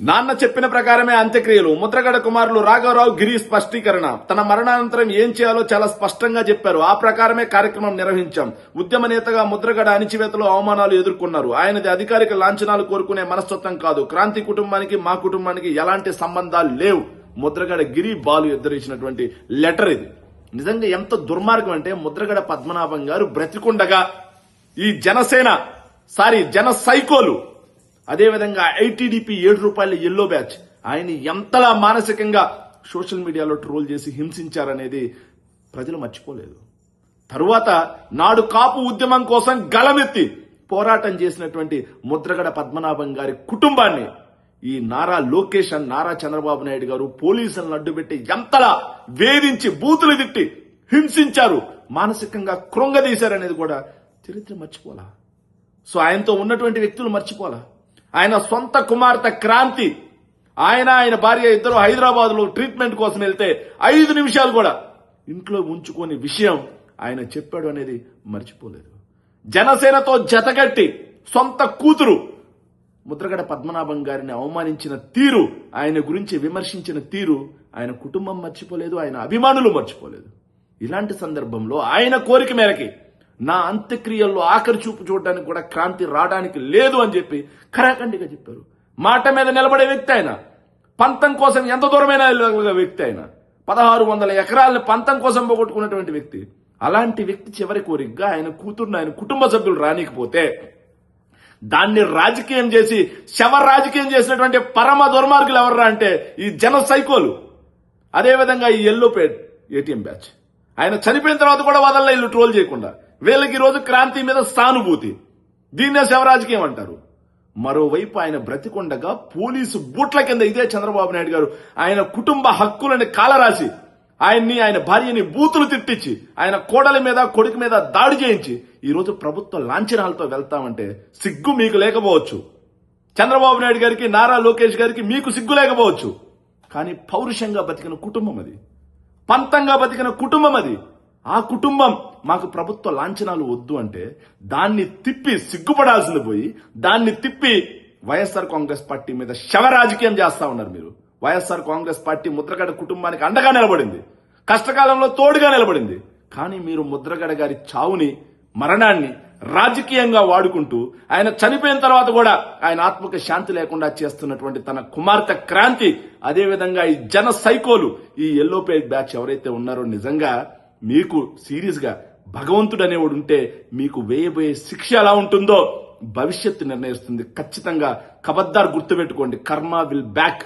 నాన్న చెప్పిన ప్రకారమే అంత్యక్రియలు. ముద్రగడ కుమారులు రాఘవరావు గిరి స్పష్టీకరణ. తన మరణానంతరం ఏం చేయాలో చాలా స్పష్టంగా చెప్పారు. ఆ ప్రకారమే కార్యక్రమం నిర్వహించాం. ఉద్యమ నేతగా ముద్రగడ అణిచివేతలు, అవమానాలు ఎదుర్కొన్నారు. ఆయనది అధికారిక లాంఛనాలు కోరుకునే మనస్తత్వం కాదు. క్రాంతి కుటుంబానికి మా కుటుంబానికి ఎలాంటి సంబంధాలు లేవు. ముద్రగడ గిరి బాలు ఇద్దరు ఇచ్చినటువంటి లెటర్ ఇది. నిజంగా ఎంత దుర్మార్గం అంటే, ముద్రగడ పద్మనాభం గారు బ్రతికుండగా ఈ జన సైకోలు, అదేవిధంగా ఐటీడీపీ ₹7 ఎల్లో బ్యాచ్ ఆయన ఎంతలా మానసికంగా సోషల్ మీడియాలో ట్రోల్ చేసి హింసించారనేది ప్రజలు మర్చిపోలేదు. తరువాత నాడు కాపు ఉద్యమం కోసం గలమెత్తి పోరాటం చేసినటువంటి ముద్రగడ పద్మనాభం గారి కుటుంబాన్ని ఈ నారా లోకేష్ అండ్ నారా చంద్రబాబు నాయుడు గారు పోలీసులను అడ్డుపెట్టి ఎంతలా వేధించి బూతులు తిట్టి హింసించారు, మానసికంగా కృంగదీశారనేది కూడా చరిత్ర మర్చిపోలా. సో ఆయనతో ఉన్నటువంటి వ్యక్తులు మర్చిపోలా. ఆయన సొంత కుమార్తె క్రాంతి, ఆయన భార్య ఇద్దరు హైదరాబాద్ లో ట్రీట్మెంట్ కోసం వెళ్తే 5 నిమిషాలు కూడా ఇంట్లో ఉంచుకోని విషయం ఆయన చెప్పాడు అనేది మర్చిపోలేదు. జనసేనతో జతగట్టి సొంత కూతురు ముద్రగడ పద్మనాభం గారిని అవమానించిన తీరు, ఆయన గురించి విమర్శించిన తీరు ఆయన కుటుంబం మర్చిపోలేదు, ఆయన అభిమానులు మర్చిపోలేదు. ఇలాంటి సందర్భంలో ఆయన కోరిక మేరకి నా అంత్యక్రియల్లో ఆఖరి చూపు చూడడానికి కూడా క్రాంతి రావడానికి లేదు అని చెప్పి ఖరాఖండిగా చెప్పారు. మాట మీద నిలబడే వ్యక్తి ఆయన. పంతం కోసం ఎంత దూరమైన వ్యక్తి ఆయన. 1600 ఎకరాలని పంతం కోసం పోగొట్టుకున్నటువంటి వ్యక్తి. అలాంటి వ్యక్తి చివరి కోరికగా ఆయన కూతురుని, ఆయన కుటుంబ సభ్యులు రానికపోతే దాన్ని రాజకీయం చేసి శవ రాజకీయం చేసినటువంటి పరమ దుర్మార్గులు ఎవర్రా అంటే ఈ జన సైకోలు, అదేవిధంగా ఈ ఎల్లోపేట్ ఏటీఎం బ్యాచ్. ఆయన చనిపోయిన తర్వాత కూడా వదల్ల ఇల్లు ట్రోల్ చేయకుండా వీళ్ళకి ఈ రోజు క్రాంతి మీద సానుభూతి, దీన్నే శవరాజకీయం అంటారు. మరోవైపు ఆయన బ్రతికొండగా పోలీసు బూట్ల కింద ఇదే చంద్రబాబు నాయుడు గారు ఆయన కుటుంబ హక్కులని కాలరాసి ఆయన్ని, ఆయన భార్యని బూతులు తిట్టించి ఆయన కోడలి మీద కొడుకు మీద దాడి చేయించి ఈ రోజు ప్రభుత్వ లాంఛనాలతో వెళ్తామంటే సిగ్గు మీకు లేకపోవచ్చు. చంద్రబాబు నాయుడు గారికి, నారా లోకేష్ గారికి మీకు సిగ్గు లేకపోవచ్చు. కానీ పౌరుషంగా బతికిన కుటుంబం అది, పంతంగా బతికిన కుటుంబం అది. ఆ కుటుంబం మాకు ప్రభుత్వ లాంఛనాలు వద్దు అంటే దాన్ని తిప్పి సిగ్గుపడాల్సింది పోయి దాన్ని తిప్పి వైఎస్ఆర్ కాంగ్రెస్ పార్టీ మీద శవ రాజకీయం చేస్తా ఉన్నారు మీరు. వైఎస్ఆర్ కాంగ్రెస్ పార్టీ ముద్రగడ కుటుంబానికి అండగా నిలబడింది, కష్టకాలంలో తోడుగా నిలబడింది. కానీ మీరు ముద్రగడ గారి చావుని, మరణాన్ని రాజకీయంగా వాడుకుంటూ ఆయన చనిపోయిన తర్వాత కూడా ఆయన ఆత్మకు శాంతి లేకుండా చేస్తున్నటువంటి తన కుమార్తె క్రాంతి, అదేవిధంగా ఈ జన సైకోలు, ఈ ఎల్లో పేజ్ బ్యాచ్ ఎవరైతే ఉన్నారో, నిజంగా మీకు సీరియస్ గా భగవంతుడు అనేవాడు ఉంటే మీకు వేయబోయే శిక్ష ఎలా ఉంటుందో భవిష్యత్తు నిర్ణయిస్తుంది. ఖచ్చితంగా ఖబర్దార్ గుర్తుపెట్టుకోండి. కర్మ విల్ బ్యాక్.